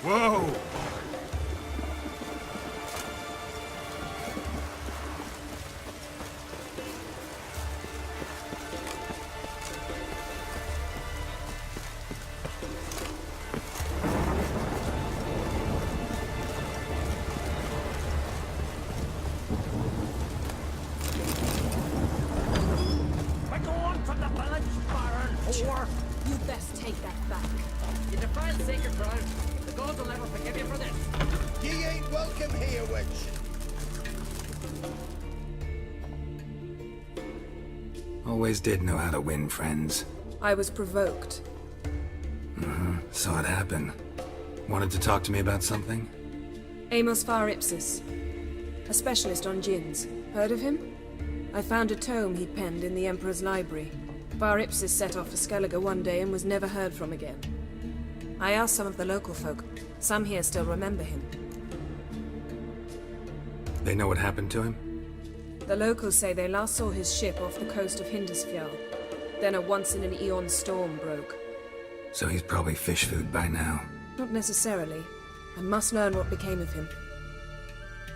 Whoa! You best take that back. You defile sacred ground. The gods will never forgive you for this. Ye ain't welcome here, witch. Always did know how to win friends. I was provoked. Saw it happen. Wanted to talk to me about something? Amos Far Ipsis. A specialist on djinns. Heard of him? I found a tome he'd penned in the Emperor's library. Far Ipsis set off for Skellige one day and was never heard from again. I asked some of the local folk. Some here still remember him. They know what happened to him? The locals say they last saw his ship off the coast of Hindisfjall. Then a once-in-an-eon storm broke. So he's probably fish food by now. Not necessarily. I must learn what became of him.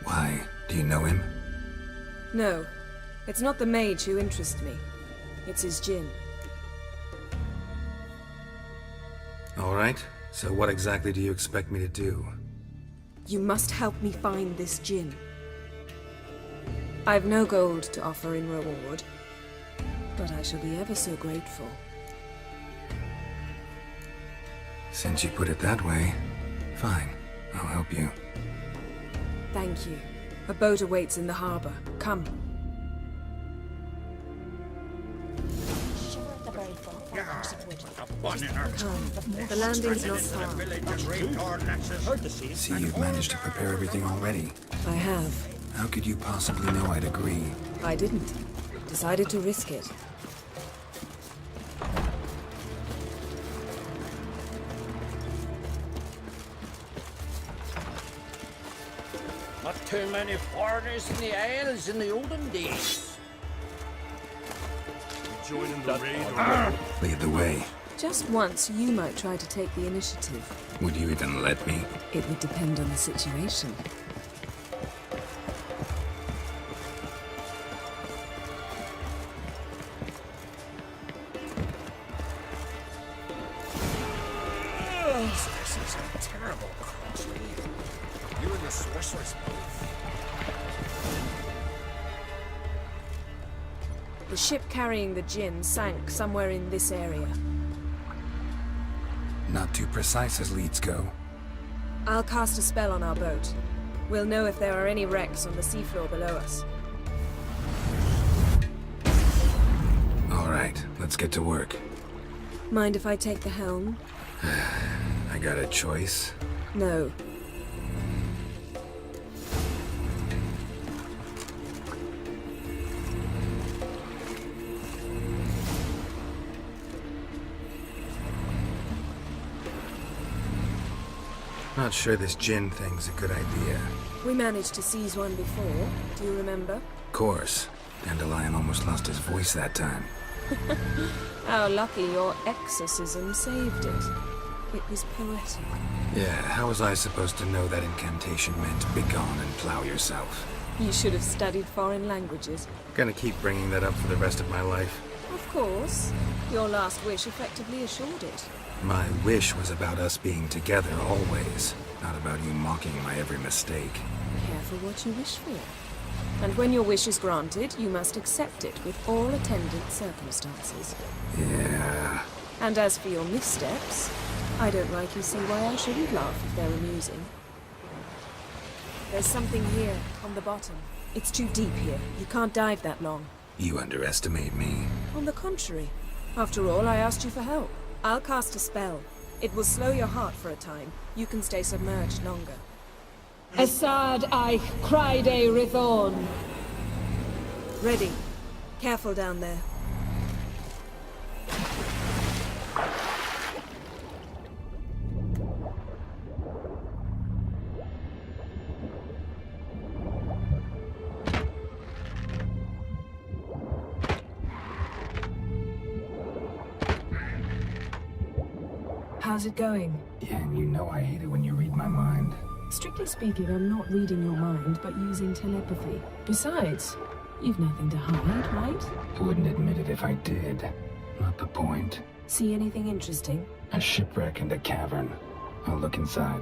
Why? Do you know him? No. It's not the mage who interests me. It's his djinn. Alright, so what exactly do you expect me to do? You must help me find this djinn. I've no gold to offer in reward, but I shall be ever so grateful. Since you put it that way, fine. I'll help you. Thank you. A boat awaits in the harbor. Come. Come. The landing's not far. See, you've managed to prepare everything already. I have. How could you possibly know I'd agree? I didn't. Decided to risk it. Not too many foreigners in the Isles in the olden days. Joining the raid or... Lead the way. Just once, you might try to take the initiative. Would you even let me? It would depend on the situation. This is a terrible crossbreed. You and the sorceress both. The ship carrying the djinn sank somewhere in this area. Not too precise as leads go. I'll cast a spell on our boat. We'll know if there are any wrecks on the seafloor below us. Alright, let's get to work. Mind if I take the helm? I got a choice. No. Not sure this djinn thing's a good idea. We managed to seize one before. Do you remember? Course. Dandelion almost lost his voice that time. How lucky your exorcism saved it. It was poetic. Yeah, how was I supposed to know that incantation meant begone and plow yourself? You should have studied foreign languages. Gonna keep bringing that up for the rest of my life. Of course. Your last wish effectively assured it. My wish was about us being together always, not about you mocking my every mistake. Careful what you wish for. And when your wish is granted, you must accept it with all attendant circumstances. Yeah. And as for your missteps, I don't rightly see why I shouldn't laugh if they're amusing. There's something here, on the bottom. It's too deep here. You can't dive that long. You underestimate me. On the contrary. After all, I asked you for help. I'll cast a spell. It will slow your heart for a time. You can stay submerged longer. Assad Eich Criede Rithorn. Ready. Careful down there. How's it going? Yen, you know I hate it when you read my mind. Strictly speaking, I'm not reading your mind, but using telepathy. Besides, you've nothing to hide, right? I wouldn't admit it if I did. Not the point. See anything interesting? A shipwreck and a cavern. I'll look inside.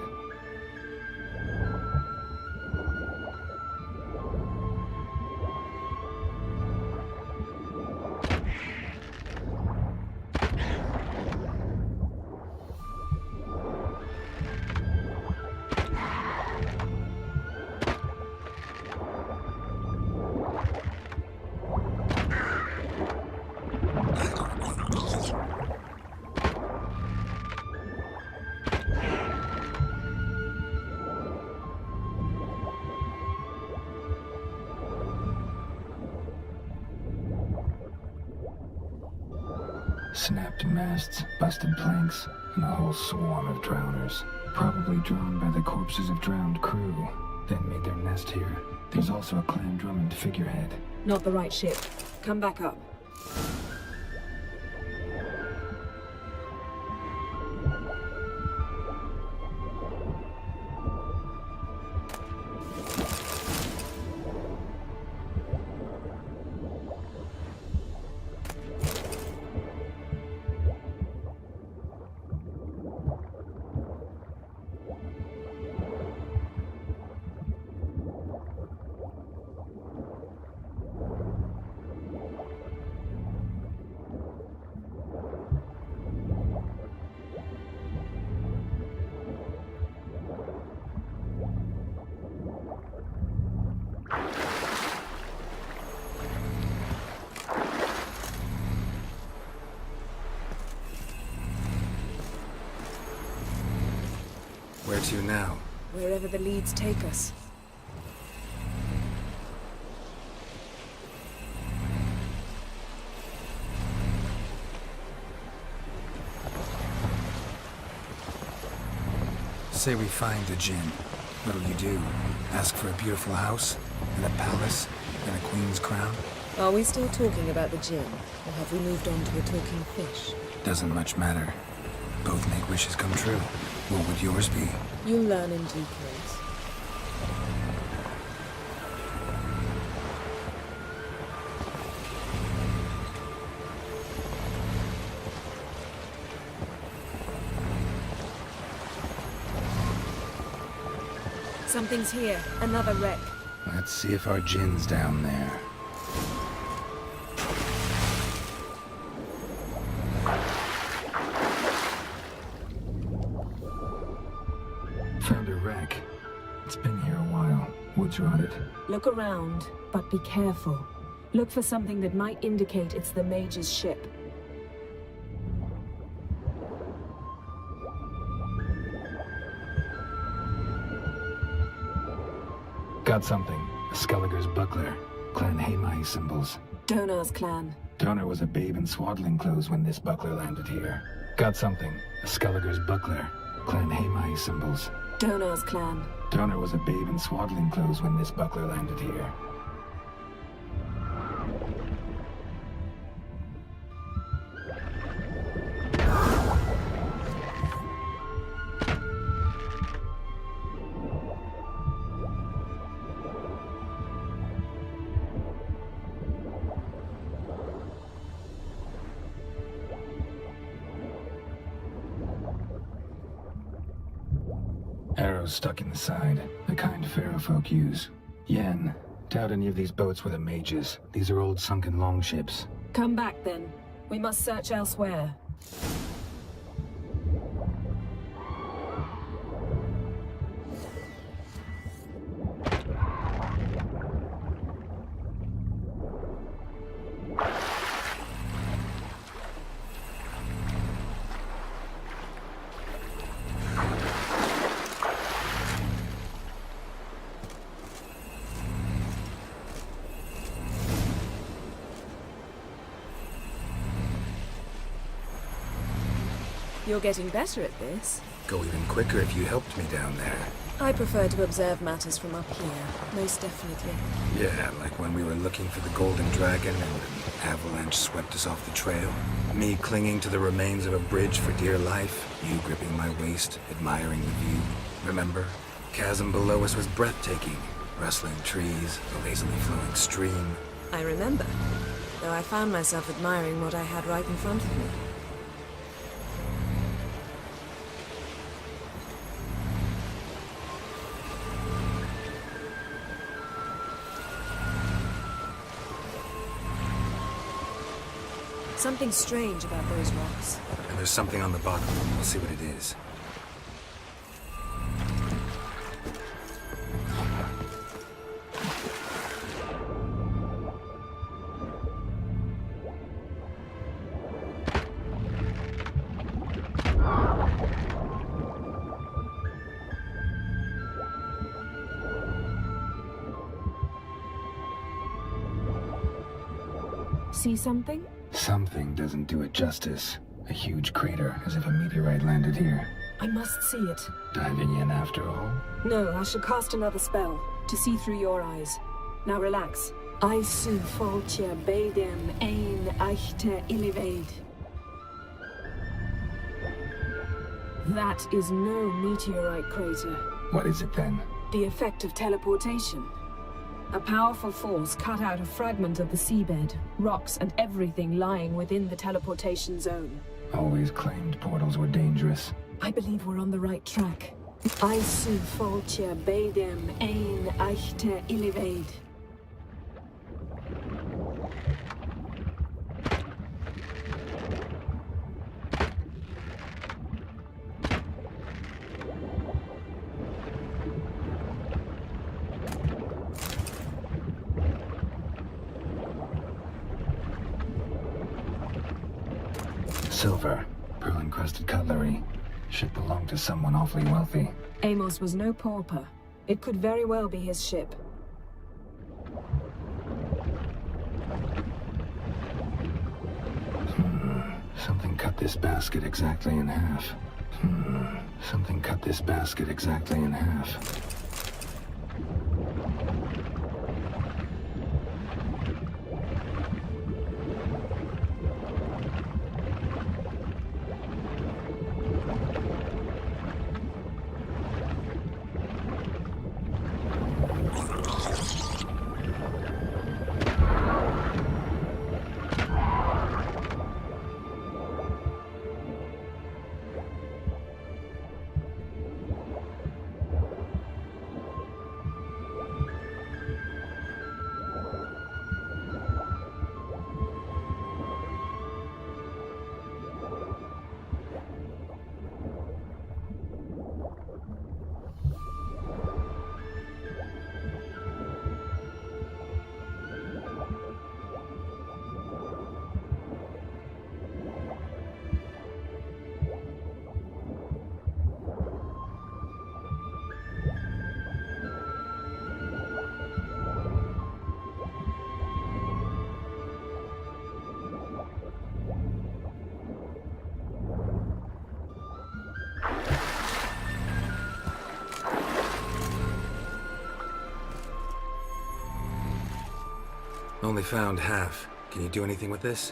Snapped masts, busted planks, and a whole swarm of drowners. Probably drawn by the corpses of drowned crew, then made their nest here. There's also a Clan Drummond figurehead. Not the right ship. Come back up. Where to now? Wherever the leads take us. Say we find a Jinn. What'll you do? Ask for a beautiful house? And a palace? And a queen's crown? Are we still talking about the Jinn? Or have we moved on to a talking fish? Doesn't much matter. Both make wishes come true. What would yours be? You'll learn in due course. Something's here. Another wreck. Let's see if our Jinn's down there. Found a wreck. It's been here a while. Wood's rotted. Look around, but be careful. Look for something that might indicate it's the mage's ship. Got something. A Skelliger's buckler. Clan Haemai symbols. Donar's clan. Donar was a babe in swaddling clothes when this buckler landed here. Got something. A Skelliger's buckler. Clan Haemai symbols. Donar's clan. Donar was a babe in swaddling clothes when this buckler landed here. Arrows stuck in the side, the kind Pharaoh folk use. Yen, doubt any of these boats were the mages. These are old sunken longships. Come back then. We must search elsewhere. You're getting better at this. Go even quicker if you helped me down there. I prefer to observe matters from up here, most definitely. Yeah, like when we were looking for the Golden Dragon and an avalanche swept us off the trail. Me clinging to the remains of a bridge for dear life, you gripping my waist, admiring the view. Remember? Chasm below us was breathtaking. Rustling trees, a lazily flowing stream. I remember, though I found myself admiring what I had right in front of me. Something strange about those rocks. And there's something on the bottom. We'll see what it is. See something? Something doesn't do it justice. A huge crater, as if a meteorite landed here. I must see it. Diving in after all? No, I shall cast another spell, to see through your eyes. Now relax. Aisu foltja beidem ein eichte iliveid. That is no meteorite crater. What is it then? The effect of teleportation. A powerful force cut out a fragment of the seabed, rocks and everything lying within the teleportation zone. Always claimed portals were dangerous. I believe we're on the right track. Aisu foltja beidem ein eichte iliveid. Silver, pearl-encrusted cutlery. Should belong to someone awfully wealthy. Amos was no pauper. It could very well be his ship. Something cut this basket exactly in half. Something cut this basket exactly in half. Only found half. Can you do anything with this?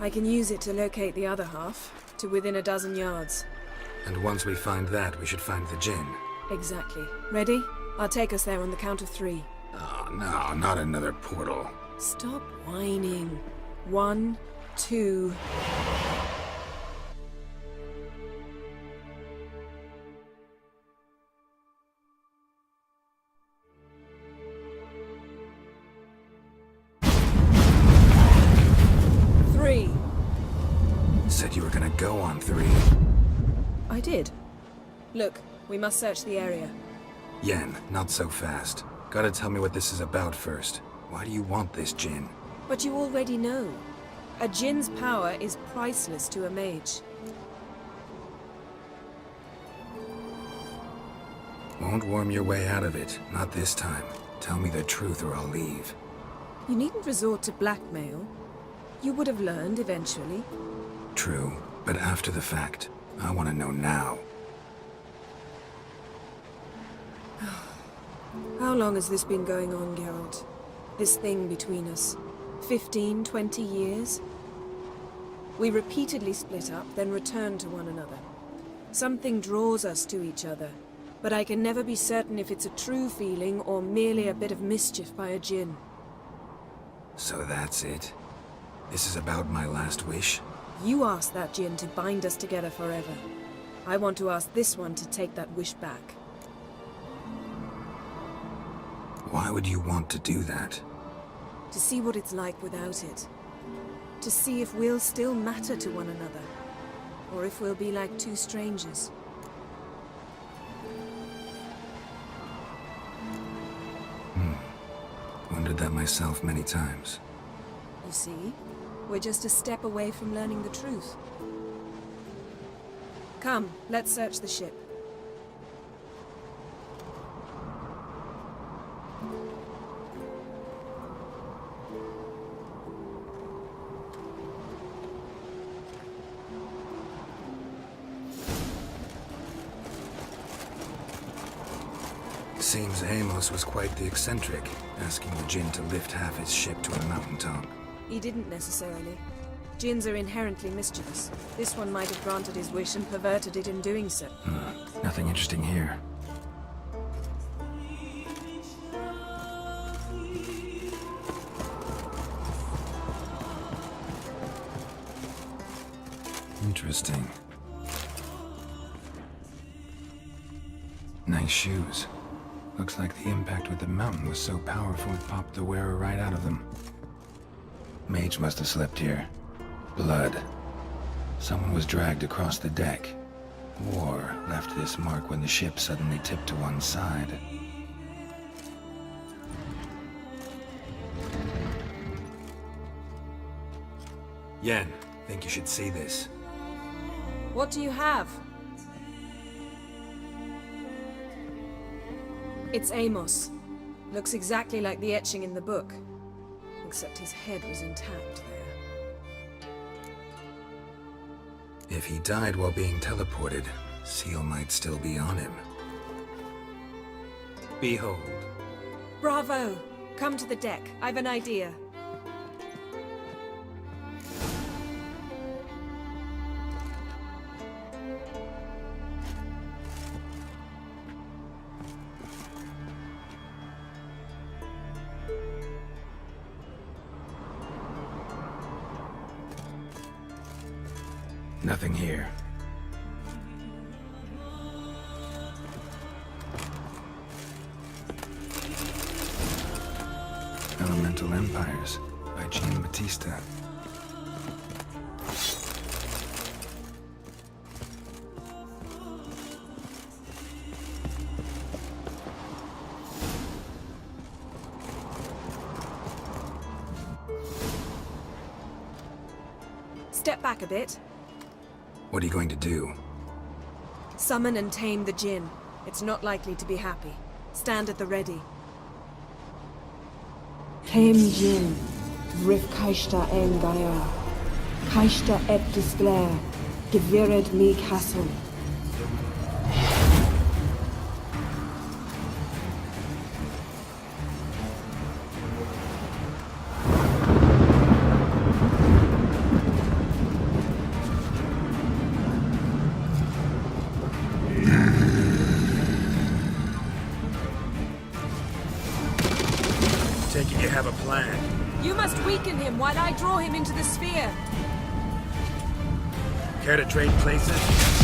I can use it to locate the other half, to within a dozen yards. And once we find that, we should find the Jinn. Exactly. Ready? I'll take us there on the count of 3. Oh, no, not another portal. Stop whining. 1, 2... Said you were gonna go on 3. I did. Look, we must search the area. Yen, not so fast. Gotta tell me what this is about first. Why do you want this Jinn? But you already know. A Jinn's power is priceless to a mage. Won't worm your way out of it. Not this time. Tell me the truth or I'll leave. You needn't resort to blackmail. You would have learned eventually. True, but after the fact. I want to know now. How long has this been going on, Geralt? This thing between us? 15, 20 years? We repeatedly split up, then return to one another. Something draws us to each other, but I can never be certain if it's a true feeling or merely a bit of mischief by a djinn. So that's it? This is about my last wish? You asked that djinn to bind us together forever. I want to ask this one to take that wish back. Why would you want to do that? To see what it's like without it. To see if we'll still matter to one another. Or if we'll be like two strangers. Wondered that myself many times. You see? We're just a step away from learning the truth. Come, let's search the ship. Seems Amos was quite the eccentric, asking the djinn to lift half his ship to a mountaintop. He didn't necessarily. Djinns are inherently mischievous. This one might have granted his wish and perverted it in doing so. Nothing interesting here. Interesting. Nice shoes. Looks like the impact with the mountain was so powerful it popped the wearer right out of them. Mage must have slept here. Blood. Someone was dragged across the deck. War left this mark when the ship suddenly tipped to one side. Yen, think you should see this. What do you have? It's Amos. Looks exactly like the etching in the book. Except his head was intact there. If he died while being teleported, Seal might still be on him. Behold. Bravo! Come to the deck. I've an idea. Nothing here. Elemental Empires by Jean Batista. Step back a bit. What are you going to do? Summon and tame the djinn. It's not likely to be happy. Stand at the ready. Tame Jin, Vrif Kaishta Engaya, Kaishta et Disglair, Gevired mi Castle. Take it you have a plan. You must weaken him while I draw him into the sphere. Care to trade places?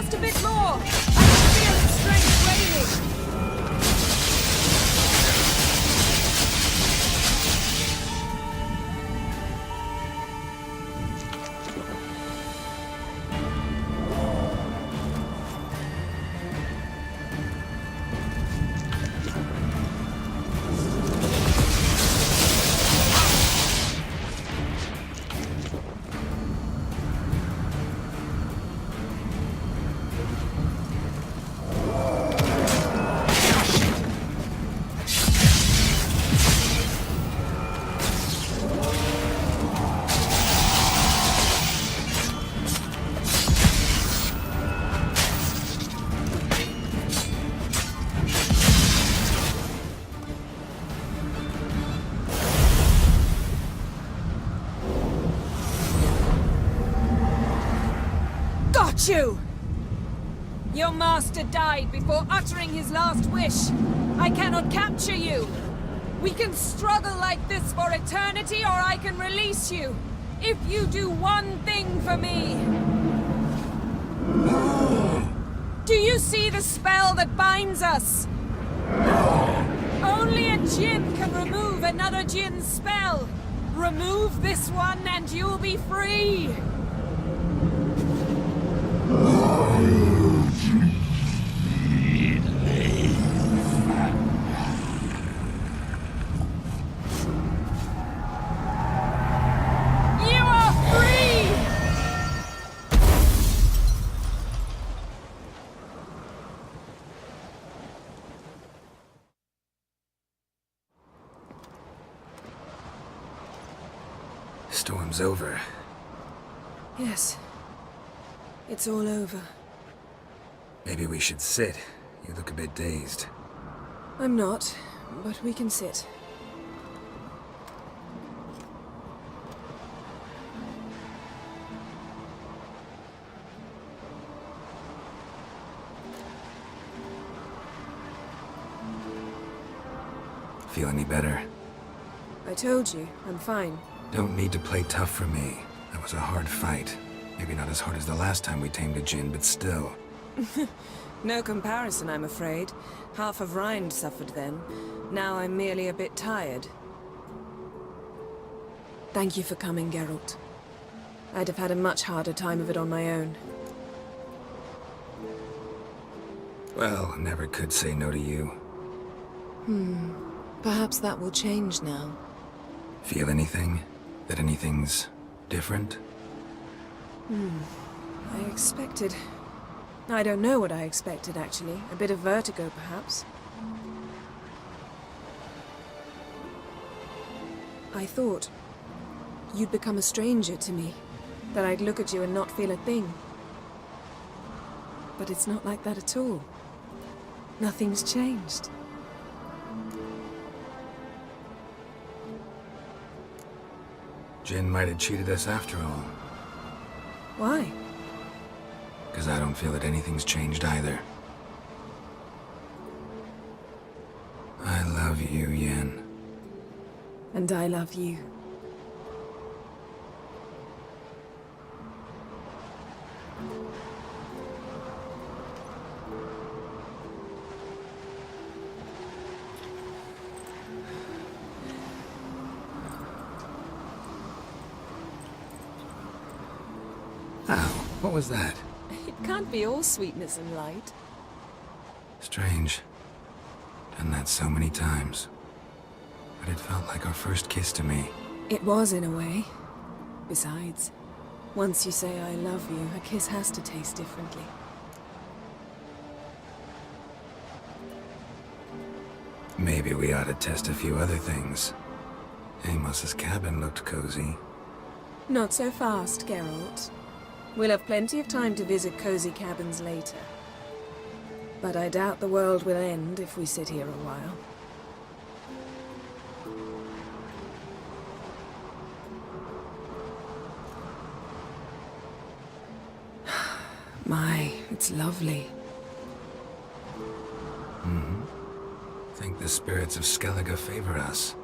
Just a bit more! I can feel his strength waning! Got you! Your master died before uttering his last wish. I cannot capture you. We can struggle like this for eternity, or I can release you. If you do one thing for me. Do you see the spell that binds us? Only a Jinn can remove another Jinn's spell. Remove this one and you'll be free. You are free! Storm's over. Yes. It's all over. Maybe we should sit. You look a bit dazed. I'm not, but we can sit. Feel any better? I told you, I'm fine. Don't need to play tough for me. That was a hard fight. Maybe not as hard as the last time we tamed a Jinn, but still. No comparison, I'm afraid. Half of Rind suffered then. Now I'm merely a bit tired. Thank you for coming, Geralt. I'd have had a much harder time of it on my own. Well, never could say no to you. Perhaps that will change now. Feel anything? That anything's different? I expected... I don't know what I expected, actually. A bit of vertigo, perhaps. I thought you'd become a stranger to me. That I'd look at you and not feel a thing. But it's not like that at all. Nothing's changed. Jinn might have cheated us after all. Why? Because I don't feel that anything's changed either. I love you, Yen. And I love you. Ow, what was that? It can't be all sweetness and light. Strange. Done that so many times. But it felt like our first kiss to me. It was, in a way. Besides, once you say I love you, a kiss has to taste differently. Maybe we ought to test a few other things. Amos's cabin looked cozy. Not so fast, Geralt. We'll have plenty of time to visit cozy cabins later. But I doubt the world will end if we sit here a while. My, it's lovely. Think the spirits of Skellige favor us.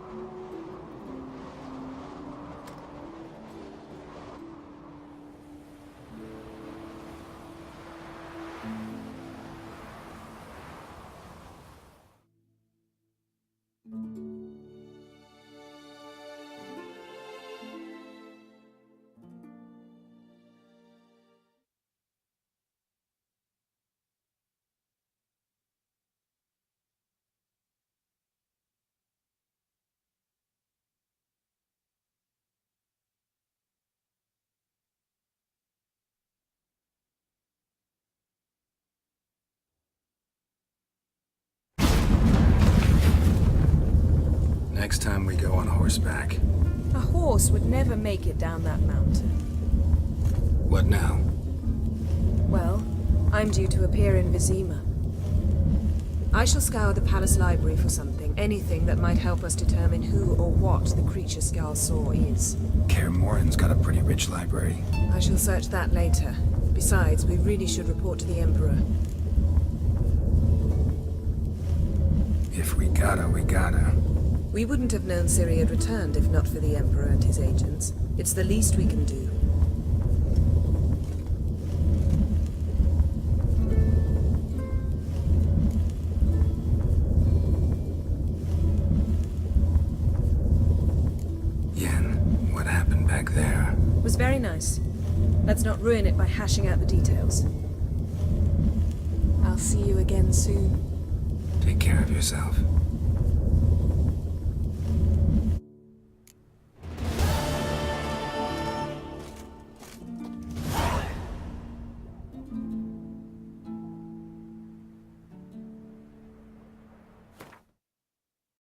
Next time we go on horseback. A horse would never make it down that mountain. What now? Well, I'm due to appear in Vizima. I shall scour the palace library for something, anything that might help us determine who or what the creature Skal saw is. Kaer Morhen's got a pretty rich library. I shall search that later. Besides, we really should report to the Emperor. If we gotta, we gotta. We wouldn't have known Ciri had returned if not for the Emperor and his agents. It's the least we can do. Yen, what happened back there? It was very nice. Let's not ruin it by hashing out the details. I'll see you again soon. Take care of yourself.